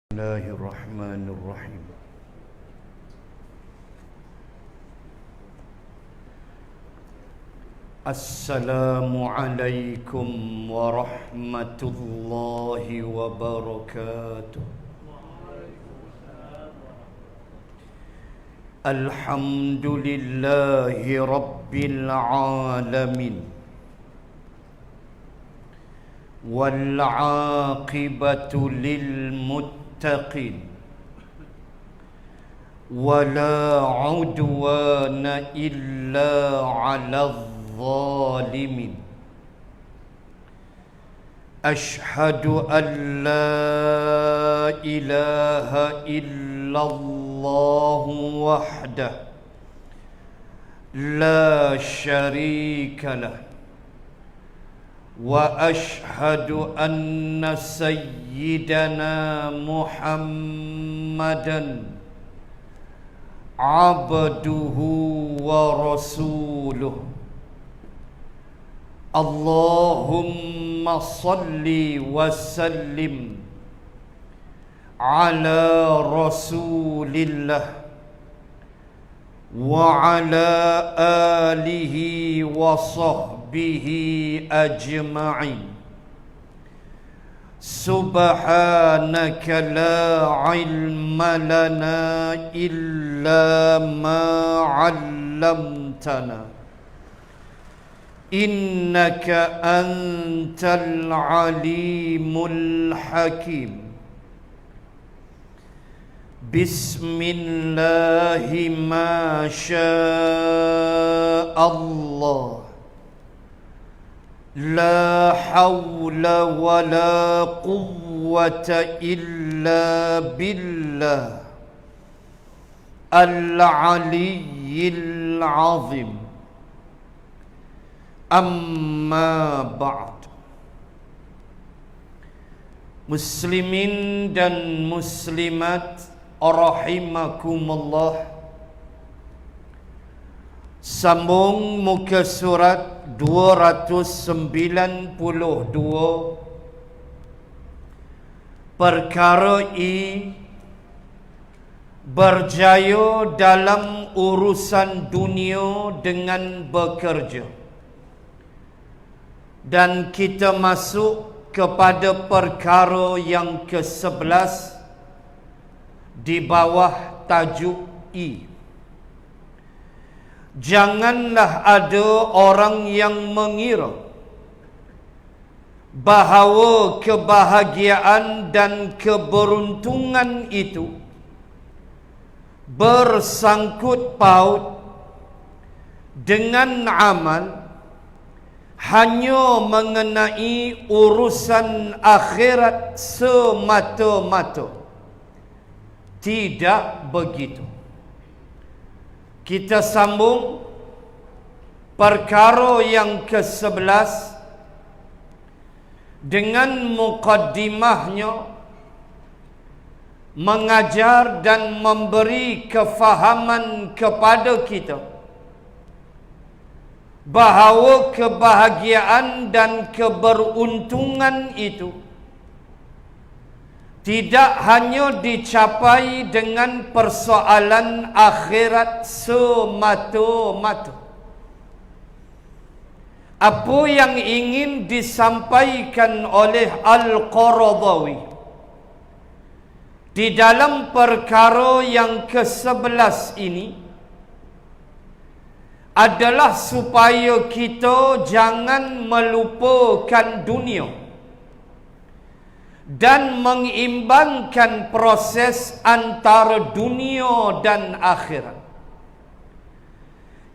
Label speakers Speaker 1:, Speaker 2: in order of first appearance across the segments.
Speaker 1: Bismillahirrahmanirrahim. Assalamualaikum warahmatullahi wabarakatuh. Alhamdulillahi rabbil alamin. Wal 'aqibatu lil muttaqin. Wala 'udwana illa 'alal zalimin. Ashhadu an la ilaha illallah wahdah la syarika lah. Wa ashhadu anna sayyidana Muhammadan abduhu wa rasuluh. Allahumma salli wa sallim ala rasulillah wa ala alihi wa sahbihi ajma'in. Subhanaka la ilma lana illa ma 'allamtana innaka antal alimul hakim. Bismillahi ma sya'allah. La hawla wa la quwwata illa billah al-aliyyil azim. Amma ba'd. Muslimin dan muslimat rahimakumullah. Sambung muka surat 292. Perkara I berjaya dalam urusan dunia dengan bekerja. Dan kita masuk kepada perkara yang ke-11 di bawah tajuk I. Janganlah ada orang yang mengira bahawa kebahagiaan dan keberuntungan itu bersangkut paut dengan amal hanya mengenai urusan akhirat semata-mata. Tidak begitu. Kita sambung perkara yang ke-11 dengan muqaddimahnya, mengajar dan memberi kefahaman kepada kita bahawa kebahagiaan dan keberuntungan itu tidak hanya dicapai dengan persoalan akhirat semata-mata. Apa yang ingin disampaikan oleh Al-Qaradawi di dalam perkara yang ke-11 ini adalah supaya kita jangan melupakan dunia dan mengimbangkan proses antara dunia dan akhirat.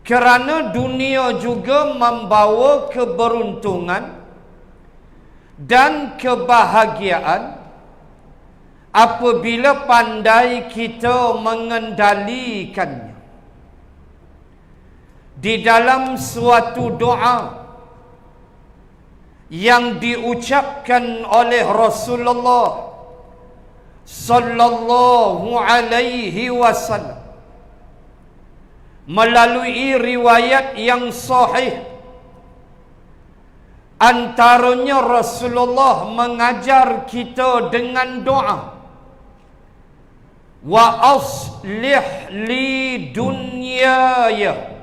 Speaker 1: Kerana dunia juga membawa keberuntungan dan kebahagiaan apabila pandai kita mengendalikannya. Di dalam suatu doa yang diucapkan oleh Rasulullah sallallahu alaihi wasallam melalui riwayat yang sahih, antaranya Rasulullah mengajar kita dengan doa wa aslih li dunyaya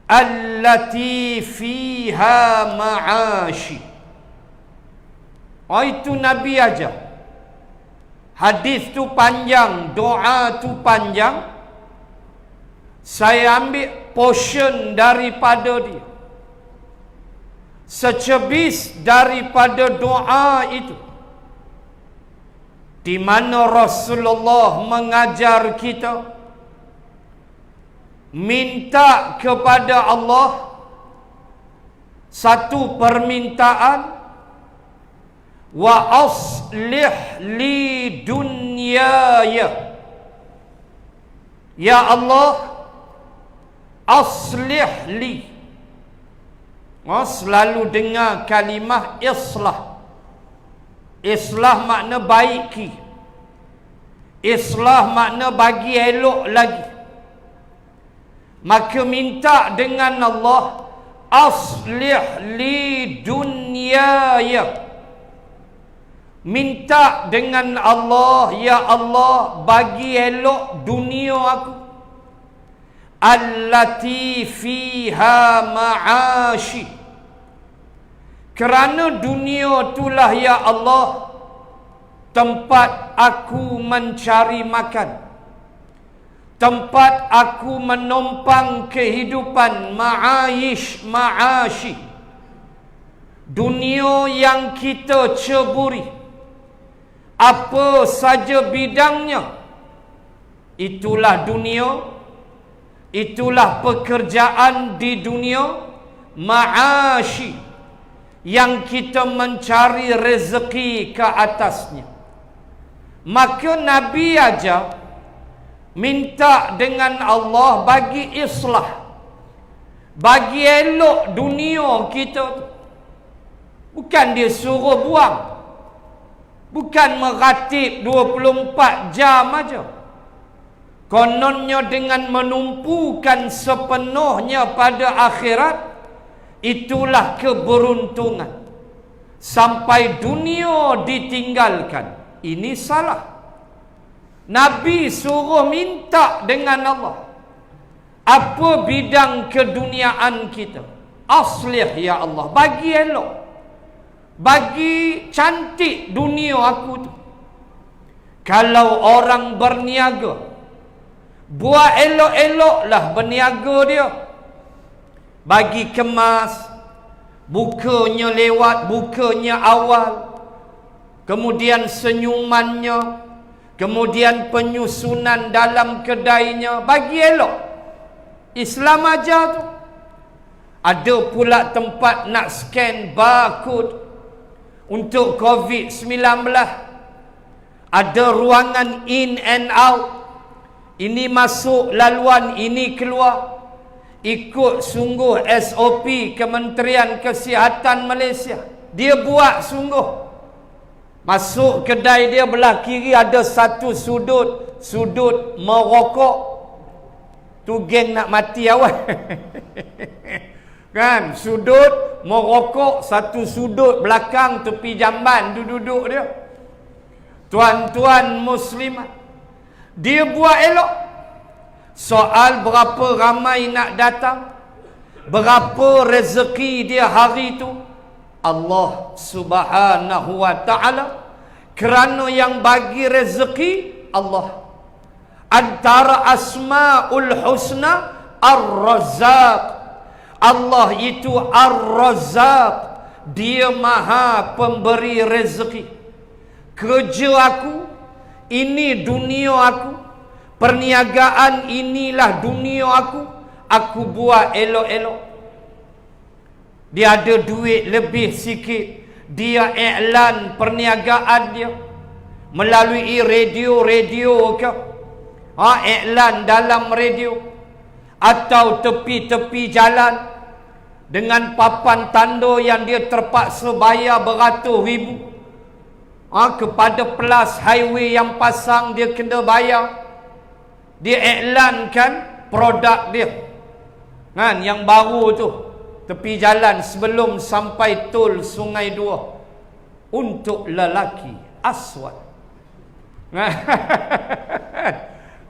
Speaker 1: allati fiha ma'ashi. Oh, itu Nabi aja. Hadis tu panjang, doa tu panjang. Saya ambil portion daripada dia, secebis daripada doa itu, di mana Rasulullah mengajar kita minta kepada Allah satu permintaan, wa aslih li dunyaya. Ya Allah, aslih li. Selalu dengar kalimah islah. Islah makna baiki. Islah makna bagi elok lagi. Maka minta dengan Allah, aslih li dunyaya. Minta dengan Allah, ya Allah, bagi elok dunia aku, allati fiha ma'ashi. Kerana dunia itulah, ya Allah, tempat aku mencari makan, tempat aku menumpang kehidupan, ma'ashi. Dunia yang kita ceburi, apa saja bidangnya, itulah dunia, itulah pekerjaan di dunia, ma'ashi, yang kita mencari rezeki ke atasnya. Maka Nabi aja minta dengan Allah bagi islah, bagi elok dunia kita. Bukan dia suruh buang, bukan meratib 24 jam aja. Kononnya dengan menumpukan sepenuhnya pada akhirat, itulah keberuntungan. Sampai dunia ditinggalkan, ini salah. Nabi suruh minta dengan Allah, apa bidang keduniaan kita, aslih ya Allah, bagi elok, bagi cantik dunia aku tu. Kalau orang berniaga, buat elok-eloklah berniaga dia. Bagi kemas, bukanya lewat, bukanya awal, kemudian senyumannya, kemudian penyusunan dalam kedainya, bagi elok. Islam aja tu. Ada pula tempat nak scan barcode untuk COVID-19. Ada ruangan in and out. Ini masuk laluan, ini keluar. Ikut sungguh SOP Kementerian Kesihatan Malaysia. Dia buat sungguh. Masuk kedai dia, belah kiri ada satu sudut merokok. Tu geng nak mati awal. Kan, sudut merokok, satu sudut belakang tepi jamban duduk dia. Tuan-tuan muslimat, dia buat elok. Soal berapa ramai nak datang, berapa rezeki dia hari itu, Allah Subhanahu wa ta'ala. Kerana yang bagi rezeki Allah. Antara Asmaul Husna, Ar-Razzaq. Allah itu Ar-Razzaq, dia maha pemberi rezeki. Kerja aku, ini dunia aku. Perniagaan, inilah dunia aku buat elok-elok. Dia ada duit lebih sikit, dia iklan perniagaan dia melalui radio ke, iklan dalam radio, atau tepi-tepi jalan dengan papan tanda yang dia terpaksa bayar beratus ribu. Kepada plus highway yang pasang, dia kena bayar. Dia iklankan produk dia, kan, yang baru tu, tepi jalan sebelum sampai tol Sungai Dua, untuk lelaki aswad.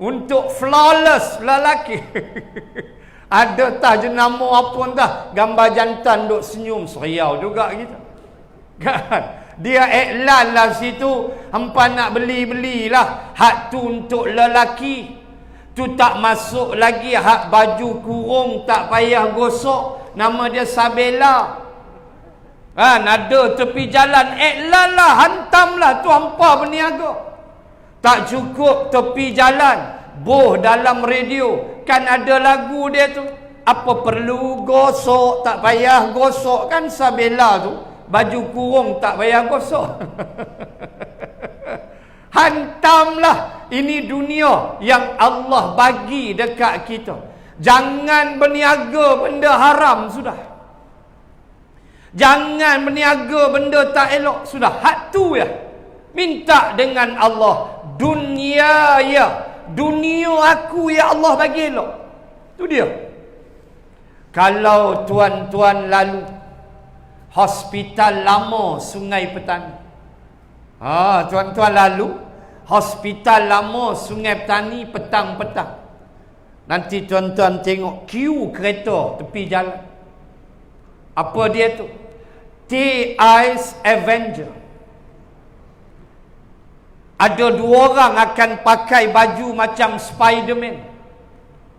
Speaker 1: Untuk flawless lelaki. Ada tah jenama apa entah, gambar jantan duk senyum, seriau juga kita. Kan? Dia iklan lah situ, hampa nak belilah. Hak tu untuk lelaki. Tu tak masuk lagi hak baju kurung tak payah gosok, nama dia Sabela. Kan ada tepi jalan, iklan lah, hantamlah, tu hampa berniaga. Tak cukup tepi jalan, boh dalam radio, kan ada lagu dia tu. Apa perlu gosok, tak payah gosok, kan Sabela tu. Baju kurung tak payah gosok. Hantamlah. Ini dunia yang Allah bagi dekat kita. Jangan berniaga benda haram sudah. Jangan berniaga benda tak elok sudah. Hak tu ya. Minta dengan Allah, dunia ya, dunia aku ya Allah bagi elok. Tu dia. Kalau tuan-tuan lalu hospital lama Sungai Petani. Tuan-tuan lalu hospital lama Sungai Petani petang-petang. Nanti tuan-tuan tengok queue kereta tepi jalan. Apa dia tu? T-Ice Avenger. Ada 2 orang akan pakai baju macam Spiderman.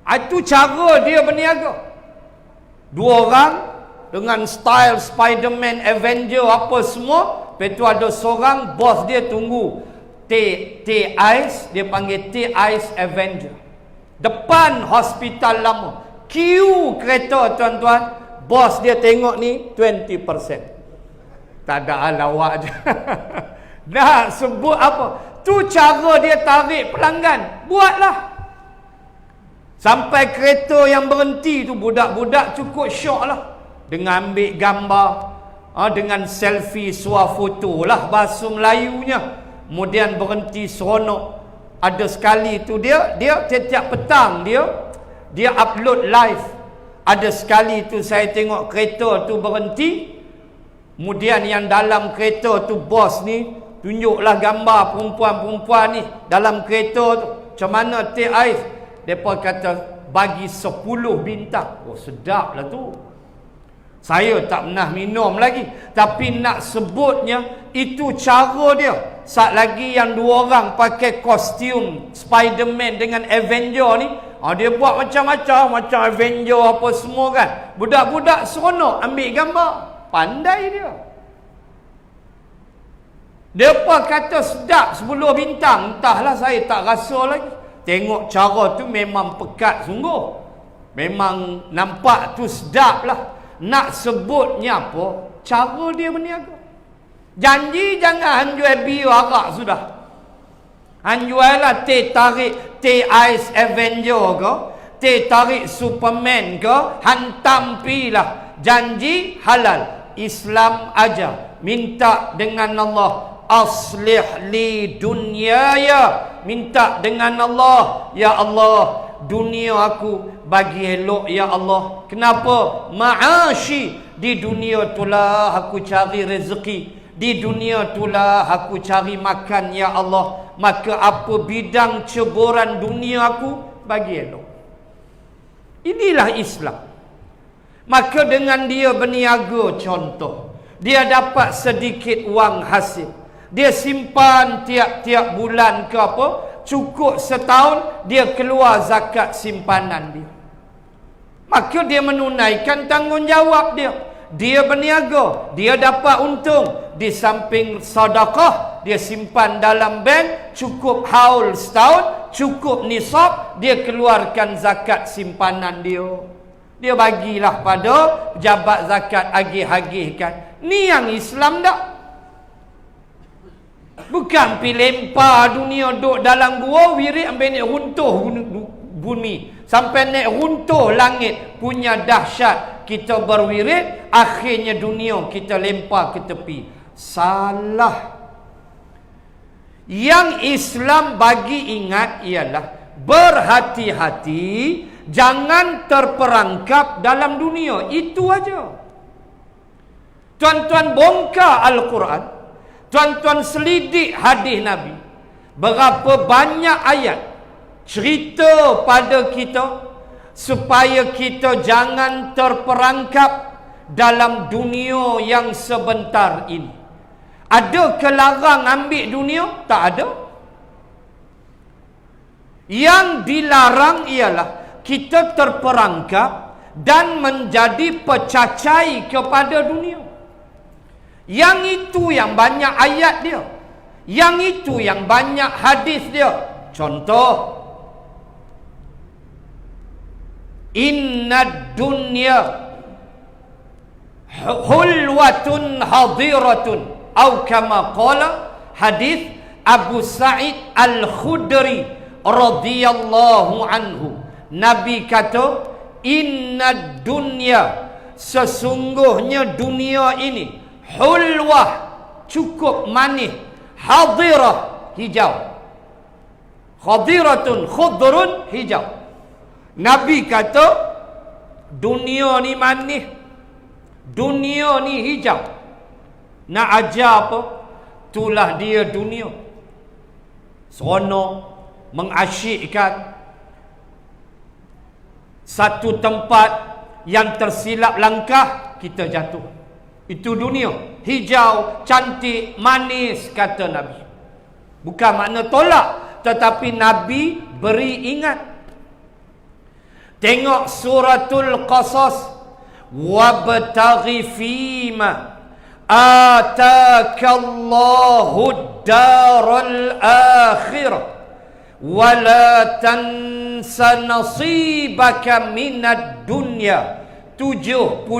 Speaker 1: Itu cara dia berniaga. 2 orang dengan style Spiderman, Avenger apa semua. Lepas tu ada seorang bos dia tunggu T-Ice, dia panggil T-Ice Avenger. Depan hospital lama. Queue kereta tuan-tuan. Bos dia tengok ni 20%. Tak ada lawak je. Nak sebut apa? Tu cara dia tarik pelanggan. Buatlah. Sampai kereta yang berhenti tu, budak-budak cukup syok lah. Dengan ambil gambar. Dengan selfie, swafoto lah bahasa Melayunya. Kemudian berhenti seronok. Ada sekali tu dia setiap petang dia upload live. Ada sekali tu saya tengok kereta tu berhenti. Kemudian yang dalam kereta tu bos ni tunjuklah gambar perempuan-perempuan ni dalam kereta tu. Macam mana T-Ice? Mereka kata bagi 10 bintang. Oh sedap lah tu. Saya tak pernah minum lagi, tapi nak sebutnya itu cara dia. Sat lagi yang 2 orang pakai kostum Spiderman dengan Avenger ni, dia buat macam-macam, macam Avenger apa semua kan. Budak-budak seronok ambil gambar. Pandai dia. Depa kata sedap 10 bintang. Entahlah, saya tak rasa lagi. Tengok cara tu memang pekat sungguh. Memang nampak tu sedap lah. Nak sebutnya apa? Cara dia berniaga. Janji jangan hanjual bir arak sudah. Hanjual lah teh tarik, teh Ice Avenger ke, teh tarik Superman ke, hantam pi lah. Janji halal. Islam aja. Minta dengan Allah, aslih li dunyaya. Minta dengan Allah, ya Allah, dunia aku bagi elok ya Allah. Kenapa? Ma'ashi, di dunia itulah aku cari rezeki, di dunia itulah aku cari makan ya Allah. Maka apa bidang ceburan dunia aku bagi elok. Inilah Islam. Maka dengan dia berniaga, contoh, dia dapat sedikit wang hasil, dia simpan tiap-tiap bulan ke apa, cukup setahun, dia keluar zakat simpanan dia. Maka dia menunaikan tanggungjawab dia. Dia berniaga, dia dapat untung. Di samping sedekah, dia simpan dalam bank, cukup haul setahun, cukup nisab, dia keluarkan zakat simpanan dia. Dia bagilah pada pejabat zakat, agih-agihkan. Ni yang Islam tak? Bukan pi lempar dunia duk dalam gua, wirid ambil naik runtuh bumi. Sampai naik runtuh langit, punya dahsyat kita berwirid, akhirnya dunia kita lempar ke tepi. Salah. Yang Islam bagi ingat ialah berhati-hati, jangan terperangkap dalam dunia. Itu aja. Tuan-tuan bongkar Al-Quran, tuan-tuan selidik hadis Nabi, berapa banyak ayat cerita pada kita supaya kita jangan terperangkap dalam dunia yang sebentar ini. Ada kelarang ambil dunia? Tak ada. Yang dilarang ialah kita terperangkap dan menjadi pecacai kepada dunia. Yang itu yang banyak ayat dia. Yang itu yang banyak hadis dia. Contoh, Inna dunya hulwatun hadiratun, atau kama qala, hadis Abu Sa'id Al-Khudri radhiyallahu anhu. Nabi kata, inna dunya, sesungguhnya dunia ini, hulwah, cukup manis, hadirah, hijau. Khadiratun, khudrun, hijau. Nabi kata dunia ni manis, dunia ni hijau. Nak ajar apa? Itulah dia dunia. Seronok, mengasyikkan. Satu tempat yang tersilap langkah, kita jatuh. Itu dunia. Hijau, cantik, manis, kata Nabi. Bukan makna tolak, tetapi Nabi beri ingat. Tengok suratul Qasas. Wabtaghi fima atakallahu daral akhirah wala tansa nasibaka minad dunya. 77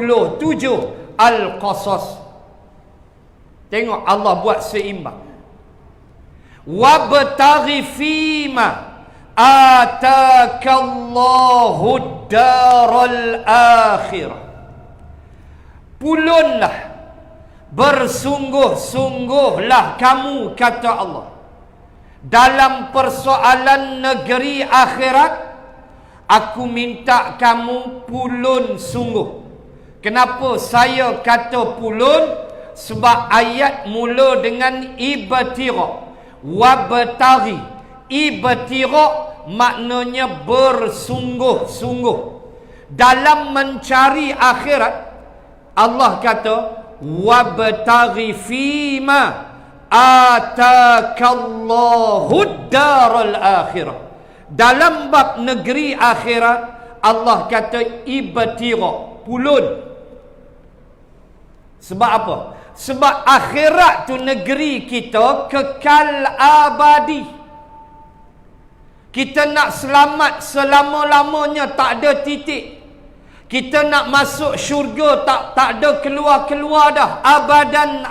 Speaker 1: Al-Qasas. Tengok Allah buat seimbang. Wabtaghi fima atakallahu daral akhirah. Pulunlah, bersungguh-sungguhlah kamu, kata Allah, dalam persoalan negeri akhirat. Aku minta kamu pulun sungguh. Kenapa saya kata pulun? Sebab ayat mula dengan ibtira. Wabtaghi, ibtira maknanya bersungguh-sungguh dalam mencari akhirat. Allah kata wabtaghi fima atakallahu daral akhirah. Dalam bab negeri akhirat, Allah kata ibtira, pulun. Sebab apa? Sebab akhirat tu negeri kita kekal abadi. Kita nak selamat selama-lamanya, tak ada titik. Kita nak masuk syurga, tak ada keluar-keluar dah, abadan.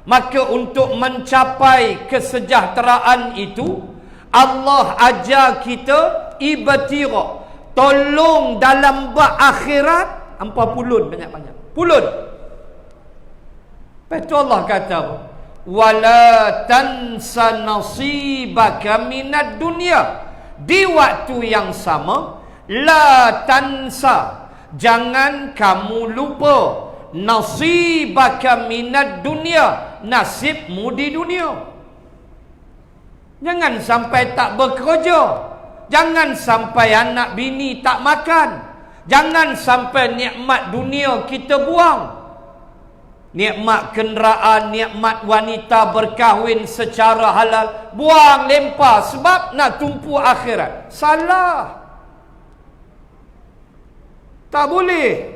Speaker 1: Maka untuk mencapai kesejahteraan itu, Allah ajar kita ibtira, tolong dalam bab akhirat, hampa pulun banyak-banyak. Pulun. Lepas tu Allah kata apa? Wala tansa nasibaka minad dunya. Di waktu yang sama, la tansa, jangan kamu lupa, nasibaka minad dunya, nasibmu di dunia. Jangan sampai tak bekerja. Jangan sampai anak bini tak makan. Jangan sampai nikmat dunia kita buang. Nikmat kenderaan, nikmat wanita berkahwin secara halal, buang, lempar sebab nak tumpu akhirat. Salah. Tak boleh.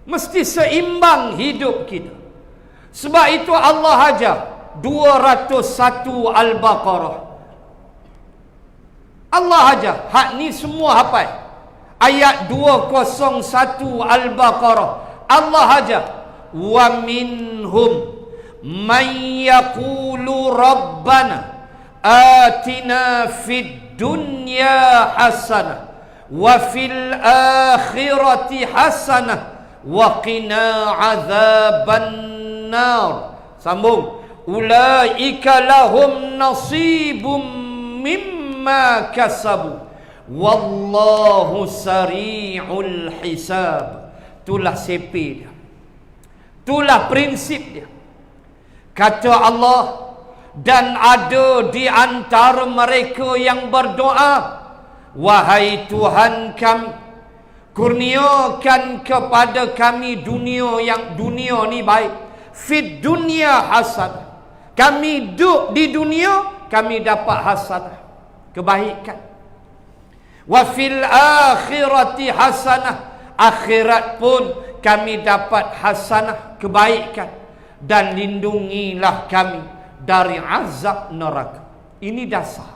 Speaker 1: Mesti seimbang hidup kita. Sebab itu Allah ajar 201 Al-Baqarah. Allah ajar. Hak ni semua hafal. Ayat 201 Al-Baqarah. Allah ajar. Wa minhum man yaqulu rabbana atina fid dunya hasanah wa fil akhirati hasanah wa qina azaban nar. Sambung. Ulaika lahum nasibum mimma kasabu wallahu sari'ul hisab. Itulah sepi dia. Itulah prinsip dia. Kata Allah, Dan ada di antara mereka yang berdoa, wahai Tuhan kami, kurniakan kepada kami dunia ni baik. Fid dunya hasanah. Kami duduk di dunia, kami dapat hasanah, kebaikan. Wa fil akhirati hasanah. Akhirat pun kami dapat hasanah, kebaikan. Dan lindungilah kami dari azab neraka. Ini dasar.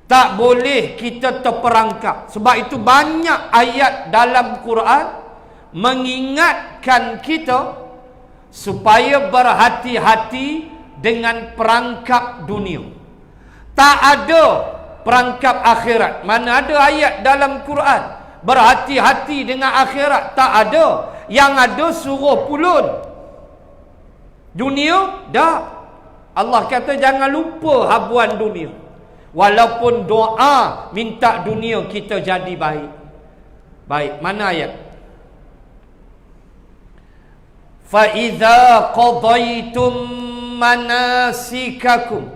Speaker 1: Tak boleh kita terperangkap. Sebab itu banyak ayat dalam Quran mengingatkan kita supaya berhati-hati dengan perangkap dunia. Tak ada perangkap akhirat. Mana ada ayat dalam Quran berhati-hati dengan akhirat? Tak ada. Yang ada suruh pulun. Dunia, dah. Allah kata jangan lupa habuan dunia. Walaupun doa minta dunia kita jadi baik. Baik, mana ayat? Fa idza qadaytum manasikakum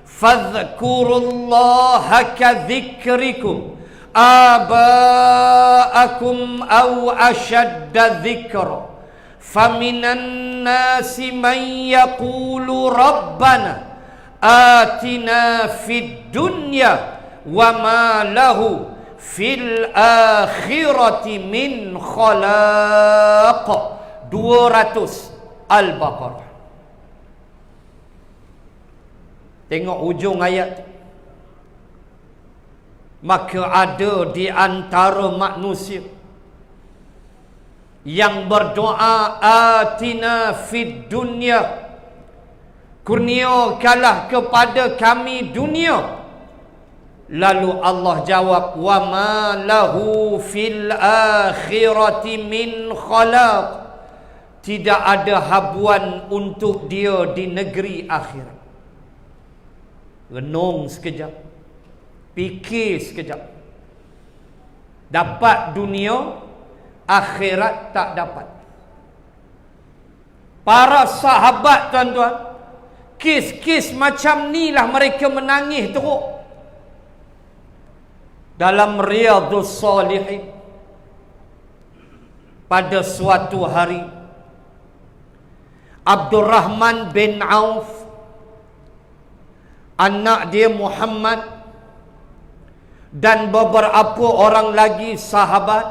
Speaker 1: fadhkurullaha kadzikrikum aba'akum aw ashadda dzikra. Faminan nasi man yaqulu rabbana atina fid dunya wa ma lahu fil akhirati min khalaq. 200 Al-Baqarah. Tengok ujung ayat. Maka ada di antara manusia yang berdoa, atina fid dunya, kurniakanlah kepada kami dunia. Lalu Allah jawab, wa ma lahu fil akhirati min khalaq. Tidak ada habuan untuk dia di negeri akhirat. Renung sekejap, fikir sekejap. Dapat dunia, akhirat tak dapat. Para sahabat tuan-tuan, kes-kes macam ni lah mereka menangis teruk. Dalam Riyadhus Salihin, pada suatu hari, Abdurrahman bin Auf, anak dia Muhammad, dan beberapa orang lagi sahabat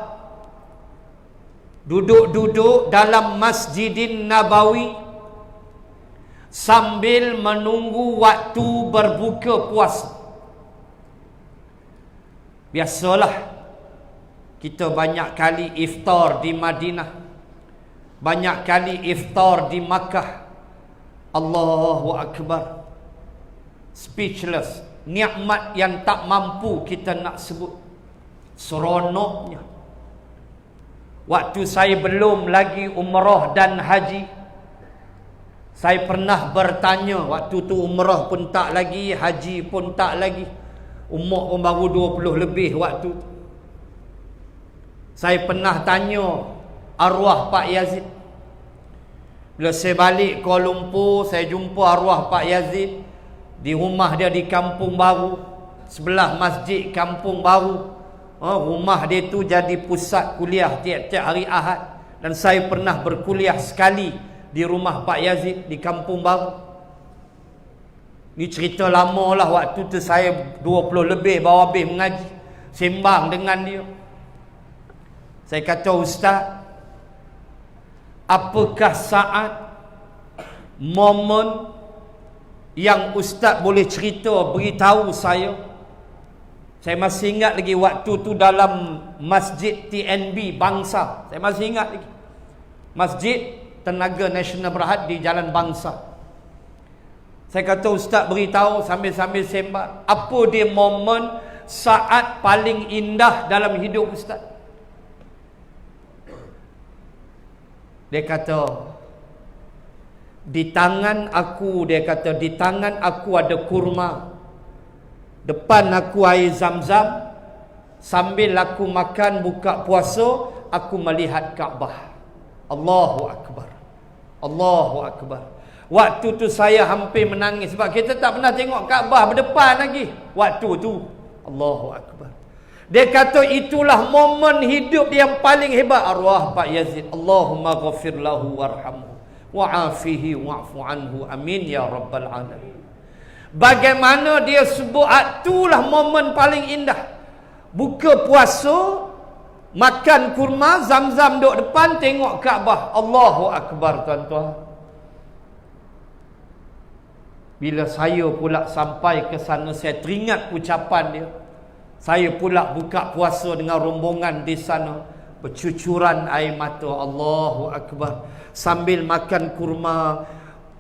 Speaker 1: duduk-duduk dalam Masjidin Nabawi sambil menunggu waktu berbuka puasa. Biasalah, kita banyak kali iftar di Madinah, banyak kali iftar di Makkah. Allahu Akbar. Speechless. Nikmat yang tak mampu kita nak sebut. Seronoknya. Waktu saya belum lagi umrah dan haji, saya pernah bertanya. Waktu tu umrah pun tak lagi, haji pun tak lagi. Umur pun baru 20 lebih waktu tu. Saya pernah tanya arwah Pak Yazid. Bila saya balik Kuala Lumpur, saya jumpa arwah Pak Yazid di rumah dia di Kampung Baru, sebelah Masjid Kampung Baru. Rumah dia tu jadi pusat kuliah tiap-tiap hari Ahad. Dan saya pernah berkuliah sekali di rumah Pak Yazid di Kampung Baru. Ni cerita lama lah. Waktu tu saya 20 lebih baru habis mengaji, sembang dengan dia. Saya kata, Ustaz, apakah saat, momen yang Ustaz boleh cerita, beritahu saya? Saya masih ingat lagi waktu tu dalam Masjid TNB Bangsa. Saya masih ingat lagi. Masjid Tenaga Nasional Berhad di Jalan Bangsa. Saya kata, Ustaz beritahu sambil-sambil sembang, apa dia momen saat paling indah dalam hidup Ustaz? Dia kata, di tangan aku, dia kata, di tangan aku ada kurma, depan aku air zam-zam, sambil aku makan buka puasa, aku melihat Kaabah. Allahu Akbar. Allahu Akbar. Waktu tu saya hampir menangis sebab kita tak pernah tengok Kaabah berdepan lagi. Waktu tu Allahu Akbar. Dia kata itulah momen hidup yang paling hebat. Arwah Pak Yazid, Allahumma ghafir lahu warhamhu wa'afihi wa'fu anhu amin ya rabbal alamin. Bagaimana dia sebut itulah momen paling indah. Buka puasa, makan kurma, Zam-Zam duduk depan, tengok Kaabah. Allahu Akbar, tuan-tuan. Bila saya pula sampai ke sana, saya teringat ucapan dia. Saya pula buka puasa dengan rombongan di sana, bercucuran air mata. Allahu Akbar. Sambil makan kurma,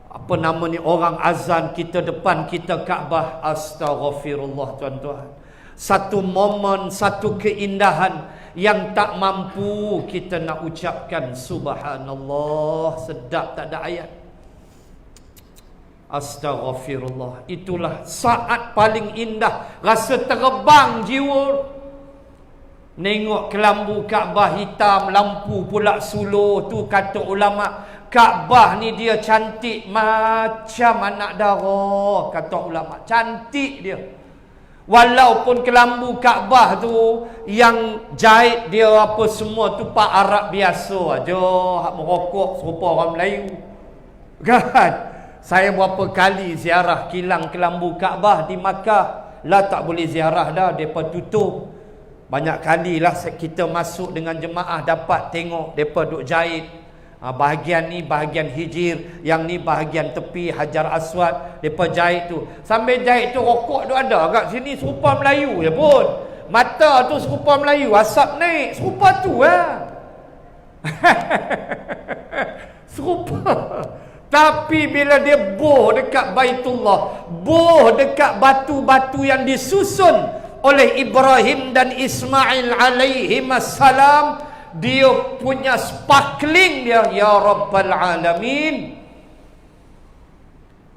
Speaker 1: apa nama ni, orang azan, kita depan kita Kaabah. Astaghfirullah, tuan-tuan. Satu momen, satu keindahan yang tak mampu kita nak ucapkan. Subhanallah, sedap tak ada ayat. Astaghfirullah. Itulah saat paling indah. Rasa terbang jiwa. Nengok kelambu Kaabah hitam, lampu pula suluh. Tu kata ulama, Kaabah ni dia cantik macam anak dara. Kata ulama, cantik dia. Walaupun kelambu Kaabah tu yang jahit dia apa semua tu Pak Arab biasa aja, hak merokok serupa orang Melayu. Kan? Saya berapa kali ziarah kilang kelambu Kaabah di Makkah. Lah tak boleh ziarah dah, depa tutup. Banyak kali lah kita masuk dengan jemaah dapat tengok depa duk jahit. Bahagian ni bahagian hijir, yang ni bahagian tepi Hajar Aswad, depa jahit tu. Sambil jahit tu rokok tu ada kat sini serupa Melayu je pun. Mata tu serupa Melayu, asap naik serupa tu lah. Serupa. Tapi bila dia boh dekat Baitullah, boh dekat batu-batu yang disusun oleh Ibrahim dan Ismail alaihimassalam, dia punya sparkling dia, ya Rabbal Alamin.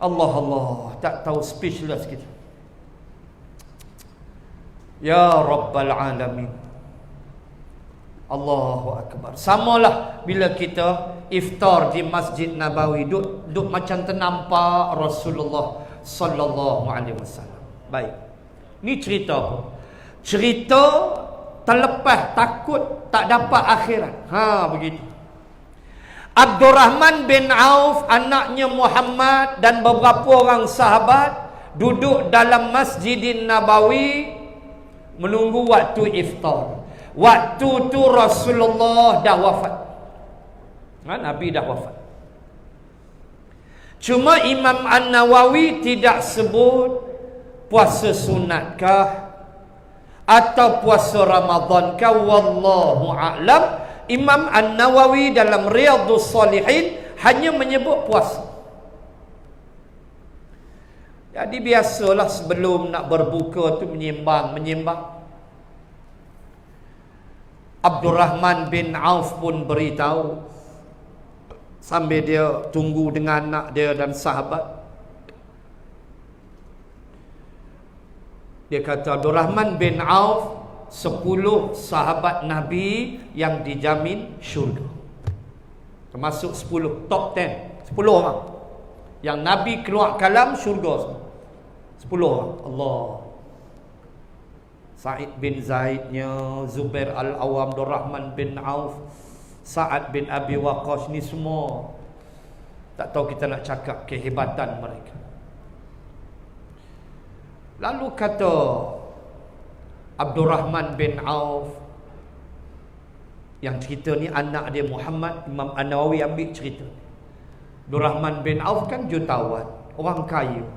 Speaker 1: Allah, tak tahu, speechless kita. Ya Rabbal Alamin. Allahu Akbar. Samalah bila kita iftar di Masjid Nabawi, duk macam ternampak Rasulullah sallallahu alaihi wasallam. Baik. Ni cerita apa? Cerita terlepas takut tak dapat akhirat. Begitu. Abdurrahman bin Auf, anaknya Muhammad dan beberapa orang sahabat duduk dalam Masjidin Nabawi menunggu waktu iftar. Waktu tu Rasulullah dah wafat. Nabi dah wafat. Cuma Imam An-Nawawi tidak sebut puasa sunatkah atau puasa Ramadankah, wallahu a'lam. Imam An-Nawawi dalam Riyadhus Shalihin hanya menyebut puasa. Jadi biasalah sebelum nak berbuka tu menyembang. Abdurrahman bin Auf pun beritahu sambil dia tunggu dengan anak dia dan sahabat. Dia kata Abdurrahman bin Auf 10 sahabat Nabi yang dijamin syurga. Termasuk 10, top 10. 10 orang yang Nabi keluar kalam syurga semua. 10 orang. Allah. Sa'id bin Zaidnya, Zubair Al-Awam, Abdurrahman bin Auf, Sa'ad bin Abi Waqqas, ni semua tak tahu kita nak cakap kehebatan mereka. Lalu kata Abdurrahman bin Auf, yang cerita ni anak dia Muhammad, Imam An-Nawawi ambil cerita. Abdurrahman bin Auf kan jutawan, orang kaya.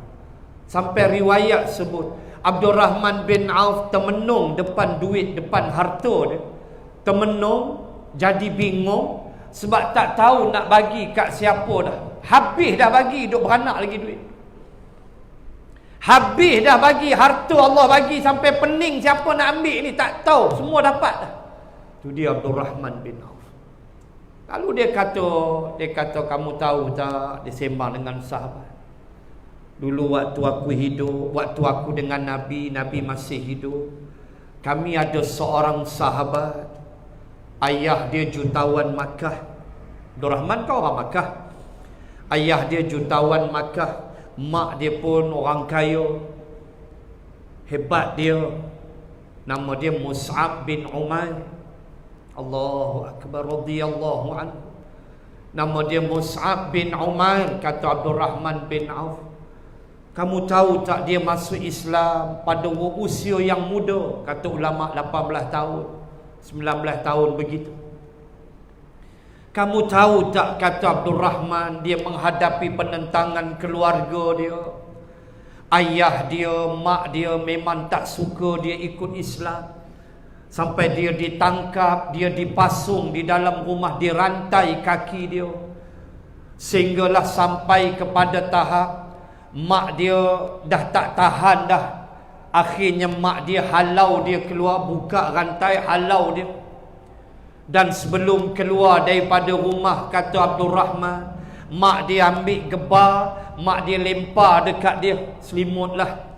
Speaker 1: Sampai riwayat sebut Abdurrahman bin Auf termenung depan duit, depan harta dia. Termenung, jadi bingung sebab tak tahu nak bagi kat siapa dah. Habis dah bagi, duk beranak lagi duit. Habis dah bagi, harta Allah bagi sampai pening, siapa nak ambil ni tak tahu, semua dapat dah. Tu dia Abdurrahman bin Auf. Lalu dia kata kamu tahu tak, dia sembang dengan sahabat. Dulu waktu aku hidup, waktu aku dengan Nabi masih hidup, kami ada seorang sahabat, ayah dia jutawan Makkah. Abdurrahman kau orang Makkah. Ayah dia jutawan Makkah, mak dia pun orang kaya. Hebat dia. Nama dia Mus'ab bin Umair. Allahu Akbar radhiyallahu anhu. Nama dia Mus'ab bin Umair. Kata Abdul Rahman bin Auf, kamu tahu tak dia masuk Islam pada usia yang muda? Kata ulama 18 tahun, 19 tahun begitu. Kamu tahu tak, kata Abdul Rahman, dia menghadapi penentangan keluarga dia. Ayah dia, mak dia memang tak suka dia ikut Islam. Sampai dia ditangkap, dia dipasung di dalam rumah, dirantai kaki dia. Sehinggalah sampai kepada tahap mak dia dah tak tahan dah. Akhirnya mak dia halau dia keluar, buka rantai, halau dia. Dan sebelum keluar daripada rumah, kata Abdul Rahman, mak dia ambil gebar, mak dia lempar dekat dia, selimut lah.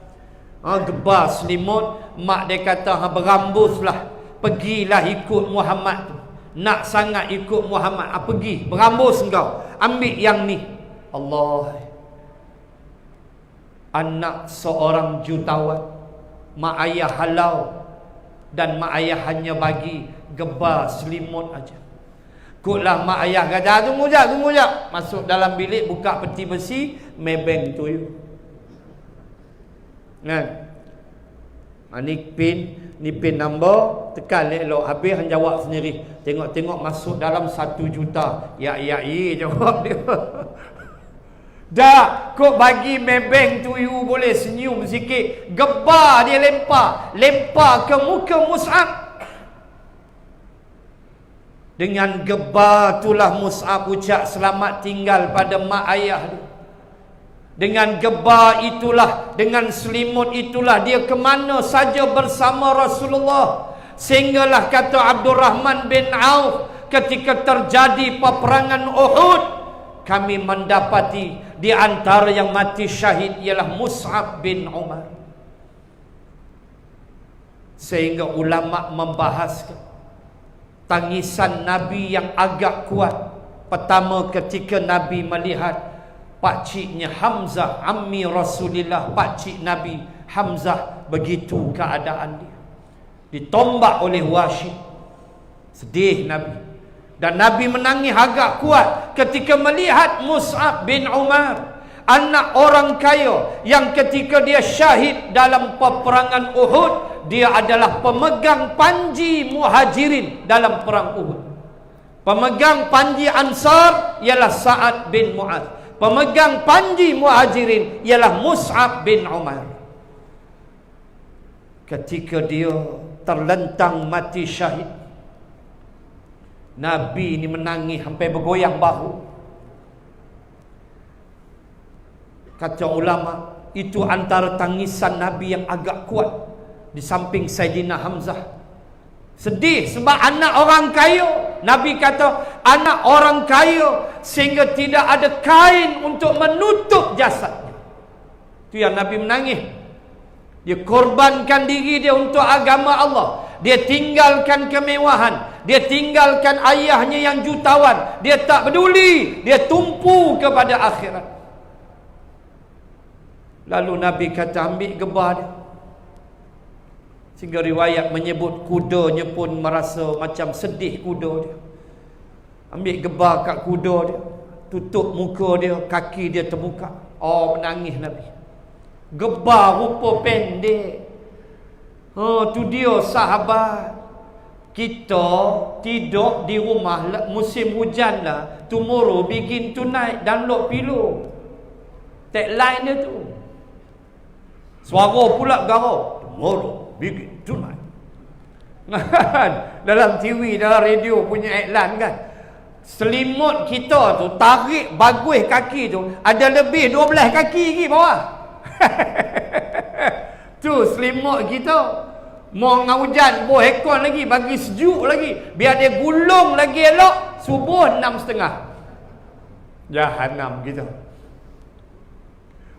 Speaker 1: Gebar selimut. Mak dia kata, berambuslah, pergilah ikut Muhammad tu. Nak sangat ikut Muhammad, pergi, berambus engkau, ambil yang ni. Allah. Anak seorang jutawan, mak ayah halau, dan mak ayah hanya bagi gebar selimut aja. Kutlah mak ayah kata, tunggu jap. Masuk dalam bilik, buka peti besi, maybank to you. Kan? Ni pin number, tekan elok, habis hang jawab sendiri. Tengok masuk dalam 1 juta. Ya jawab dia. Dah, kau bagi maybank to you, boleh senyum sikit. Gebar dia lempar ke muka Mus'ab. Dengan gebar itulah Mus'ab ucap selamat tinggal pada mak ayah dia. Dengan gebar itulah, dengan selimut itulah dia ke mana saja bersama Rasulullah. Sehinggalah kata Abdul Rahman bin Auf, ketika terjadi peperangan Uhud, kami mendapati di antara yang mati syahid ialah Mus'ab bin Umar. Sehingga ulama membahaskan tangisan Nabi yang agak kuat. Pertama, ketika Nabi melihat pakciknya Hamzah, ammi Rasulullah, pakcik Nabi Hamzah, begitu keadaan dia, ditombak oleh Wahsy. Sedih Nabi. Dan Nabi menangis agak kuat ketika melihat Mus'ab bin Umar, anak orang kaya yang ketika dia syahid dalam peperangan Uhud, dia adalah pemegang panji Muhajirin dalam perang Uhud. Pemegang panji Ansar ialah Sa'ad bin Mu'adz. Pemegang panji Muhajirin ialah Mus'ab bin Umar. Ketika dia terlentang mati syahid, Nabi ni menangis sampai bergoyang bahu. Kata ulama, itu antara tangisan Nabi yang agak kuat di samping Sayyidina Hamzah. Sedih sebab anak orang kaya. Nabi kata anak orang kaya sehingga tidak ada kain untuk menutup jasadnya. Itu yang Nabi menangis. Dia korbankan diri dia untuk agama Allah. Dia tinggalkan kemewahan, dia tinggalkan ayahnya yang jutawan. Dia tak peduli, dia tumpu kepada akhirat. Lalu Nabi kata ambil gebar dia. Sehingga riwayat menyebut kudanya pun merasa macam sedih kuda dia. Ambil gebar kat kuda dia, tutup muka dia, kaki dia terbuka. Oh, menangis Nabi. Gebar rupa pendek. Tu dia sahabat. Kita tidur di rumah musim hujan lah. Tomorrow begin tonight, download pillow. Tagline dia tu. Suara pula garau. Tomorrow begin tonight. Dalam TV, dalam radio punya iklan kan. Selimut kita tu, tarik bagus kaki tu, ada lebih 12 kaki lagi bawah. Tu selimut kita. Mau dengan hujan, boh ekor lagi, bagi sejuk lagi, biar dia gulung lagi elok. Subuh 6.30. Jahanam gitu.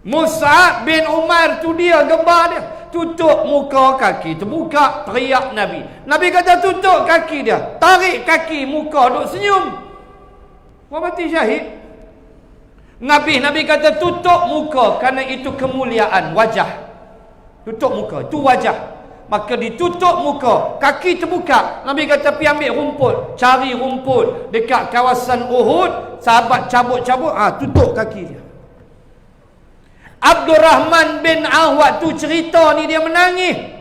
Speaker 1: Mus'ab bin Umar tu dia gebar dia, tutup muka kaki, terbuka, teriak Nabi. Nabi kata tutup kaki dia, tarik kaki muka, duk senyum. Mati syahid. Nabi kata tutup muka, kerana itu kemuliaan wajah. Tutup muka, itu wajah. Maka ditutup muka, kaki terbuka. Nabi kata pergi ambil rumput, cari rumput dekat kawasan Uhud. Sahabat cabut-cabut, tutup kaki dia. Abdul Rahman bin Auf waktu cerita ni dia menangis.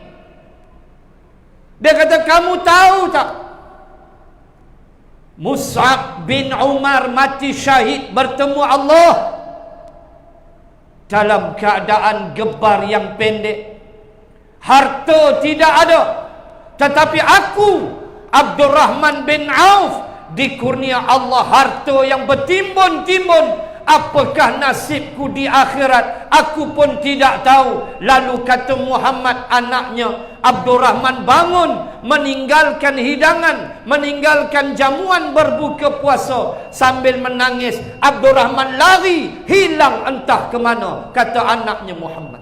Speaker 1: Dia kata, kamu tahu tak, Mus'ab bin Umar mati syahid bertemu Allah dalam keadaan gebar yang pendek. Harta tidak ada, tetapi aku, Abdul Rahman bin Auf, dikurnia Allah harta yang bertimbun-timbun. Apakah nasibku di akhirat? Aku pun tidak tahu. Lalu kata Muhammad, anaknya Abdul Rahman bangun, meninggalkan hidangan, meninggalkan jamuan berbuka puasa sambil menangis. Abdul Rahman lari, hilang entah ke mana, kata anaknya Muhammad.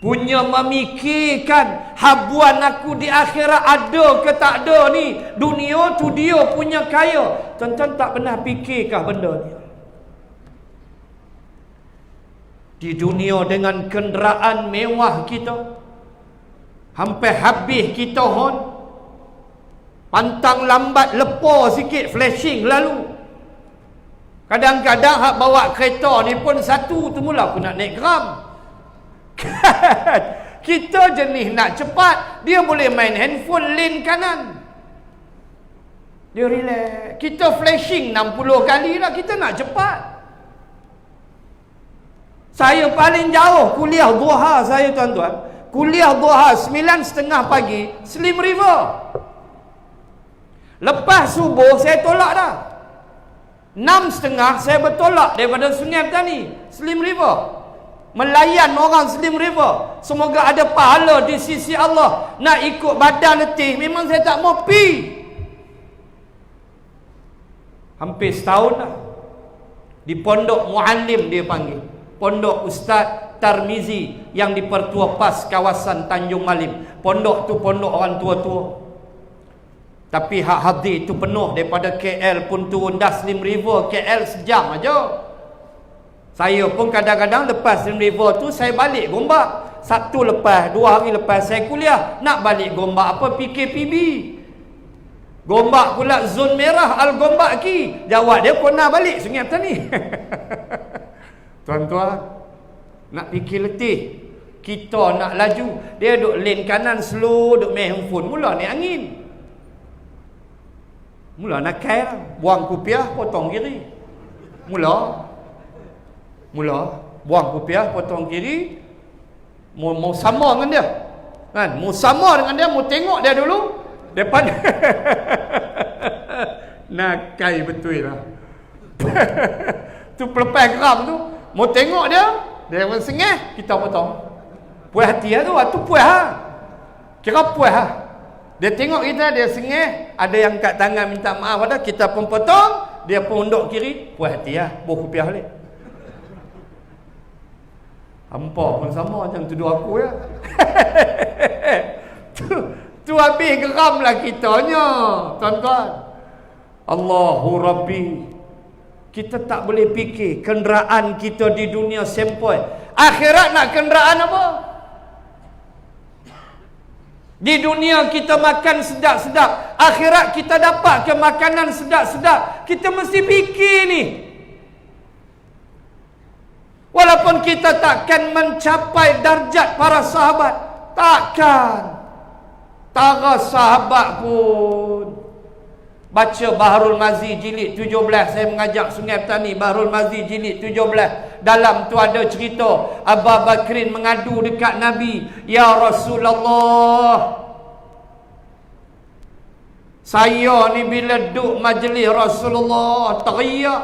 Speaker 1: Punya memikirkan habuan aku di akhirat ada ke tak ada ni. Dunia tu dia punya kaya. Tuan-tuan tak pernah fikirkah benda ni? Di dunia dengan kenderaan mewah kita, hampir habis kita hon. Pantang lambat lepas sikit, flashing lalu. Kadang-kadang hak bawa kereta ni pun satu tu mula aku nak naik gram. Kita jenis nak cepat, dia boleh main handphone lane kanan, dia relax. Kita flashing 60 kali lah, kita nak cepat. Saya paling jauh kuliah duha saya, tuan-tuan. Kuliah duha 9.30 pagi, Slim River. Lepas subuh saya tolak dah. 6.30 saya bertolak daripada Sungai Petani, Slim River, melayan orang Slim River. Semoga ada pahala di sisi Allah. Nak ikut badan letih, memang saya tak mau pi. Hampir setahun dah. Di Pondok Muallim dia panggil, Pondok Ustaz Tarmizi yang di Pertua Pas kawasan Tanjung Malim. Pondok tu pondok orang tua-tua. Tapi hak hadir tu penuh. Daripada KL pun turun dah Slim River, KL sejam aja. Saya pun kadang-kadang lepas Slim River tu saya balik Gombak. Sabtu lepas, 2 hari lepas saya kuliah, nak balik Gombak apa, PKPB. Gombak pula zon merah Al-Gombak Ki. Jawab dia pun nak balik Sungai Petani. Tuan-tuan, nak fikir letih. Kita nak laju, dia duduk lane kanan slow, duduk main handphone. Mula naik angin, mula nak kail, buang kopiah potong kiri. Mula buang kopiah potong kiri. Mau sama dengan dia kan, mau sama dengan dia, mau tengok dia dulu depan. Nakai betul lah. Tu pelepas geram tu, mau tengok dia pun sengih, kita potong. Puas hati lah tu, waktu puas lah, kira puas lah. Dia tengok kita, dia sengih, ada yang kat tangan minta maaf ada, kita pun potong, dia pun unduk kiri, puas hati lah, buah kopiah balik. Hampa pun sama, jangan tuduh aku ya. tu habis geram lah kitanya, tuan-tuan. Allahu Rabbi. Kita tak boleh fikir kenderaan kita di dunia sempoi. Akhirat nak kenderaan apa? Di dunia kita makan sedap-sedap, akhirat kita dapat ke makanan sedap-sedap. Kita mesti fikir ni. Walaupun kita takkan mencapai darjat para sahabat, takkan. Tara sahabat pun. Baca Bahrul Mazi jilid 17, saya mengajak Sungai Petani, Bahrul Mazi jilid 17. Dalam tu ada cerita Abu Bakrin mengadu dekat Nabi, ya Rasulullah, saya ni bila duduk majlis Rasulullah teriak,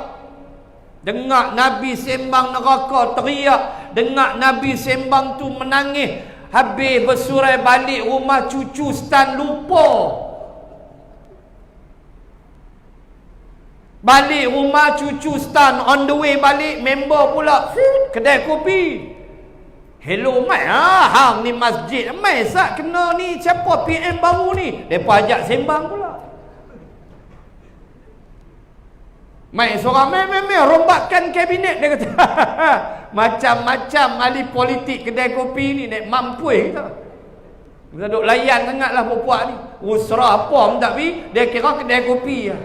Speaker 1: dengar Nabi sembang neraka teriak, dengar Nabi sembang tu menangis, habis bersurai balik rumah cucu stan lupa. Balik rumah cucu stan, on the way balik, member pula kedai kopi. Hello mai, hang ni masjid mai sak kena ni siapa PM baru ni, depa ajak sembang pula. Mai seorang rombakan kabinet, dia kata. Macam-macam ahli politik kedai kopi ni nek mampu kita. Kita duk layan sangatlah puak ni. Usrah apa pun tak pi, dia kira kedai kopi lah.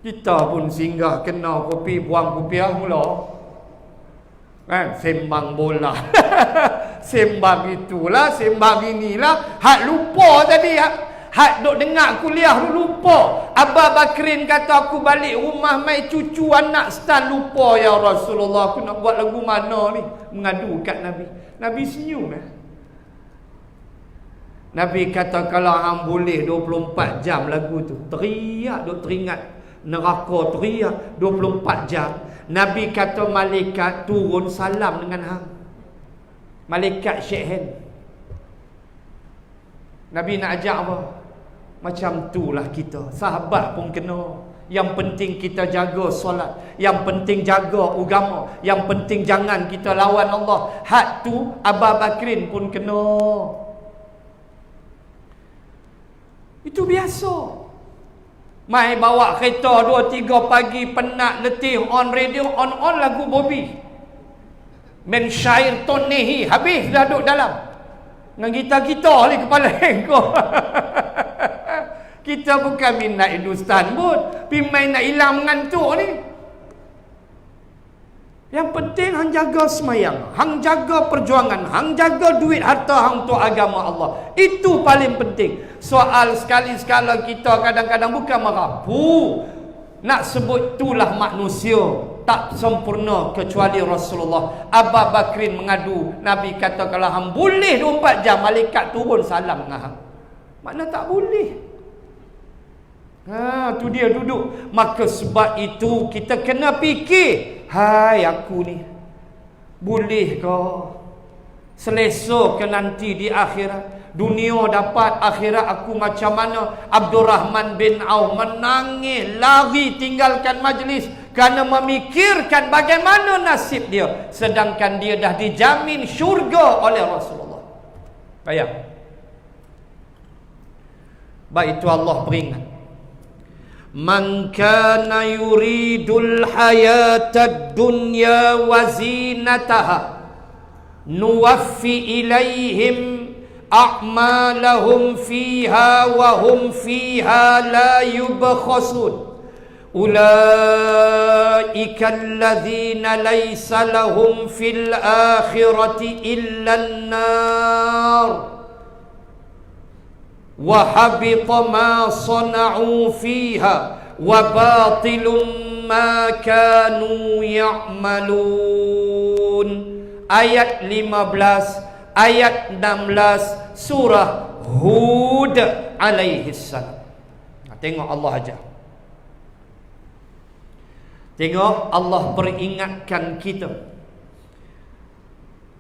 Speaker 1: Kita pun singgah kena kopi, buang kopi mula. Kan sembang bola. Sembang itulah, sembang inilah. Hak lupa tadi hak duk dengar kuliah tu lupa. Abah Bakrin kata aku balik rumah mai cucu anak stan lupa ya Rasulullah, aku nak buat lagu mana ni? Mengadu kat Nabi. Nabi senyum Nabi kata kalau hang boleh 24 jam lagu tu teriak duk teringat neraka, teriak 24 jam. Nabi kata malaikat turun salam dengan hang. Malaikat shake hand. Nabi nak ajak apa? Macam itulah kita. Sahabat pun kena. Yang penting kita jaga solat. Yang penting jaga agama. Yang penting jangan kita lawan Allah. Hak tu Abah Bakrin pun kena. Itu biasa. Mai bawa kereta 2-3 pagi penat letih on radio on lagu Bobby. Men syair tonehi habis dah duduk dalam. Dengan kita ni kepala hengkau. Kita bukan minat Hindustan pun, pemain nak hilang mengantuk ni. Yang penting hang jaga semayang, hang jaga perjuangan, hang jaga duit harta hang untuk agama Allah. Itu paling penting. Soal sekali-sekala kita kadang-kadang bukan marah. Nak sebut itulah manusia tak sempurna kecuali Rasulullah. Abu Bakrin mengadu, Nabi kata kalau hang boleh 24 jam malaikat turun salam dengan hang. Makna tak boleh. Tu dia duduk. Maka sebab itu kita kena fikir, hai aku ni boleh ke selesa ke nanti di akhirat? Dunia dapat, akhirat aku macam mana? Abdul Rahman bin Auf menangis, lari tinggalkan majlis kerana memikirkan bagaimana nasib dia, sedangkan dia dah dijamin syurga oleh Rasulullah. Bayang. Baik itu Allah peringat, man kana yuridul hayatad dunya wa zinataha nuwaffi ilaihim a'malahum fiha wa hum fiha la yubkhasun ulaika alladhina laysa lahum fil akhirati illa an-nar wa habita ma sana'u fiha wa batilun ma kanu ya'malun. Ayat 15, ayat 16 surah Hud alaihi salam. Tengok Allah aja. Tengok Allah peringatkan kita.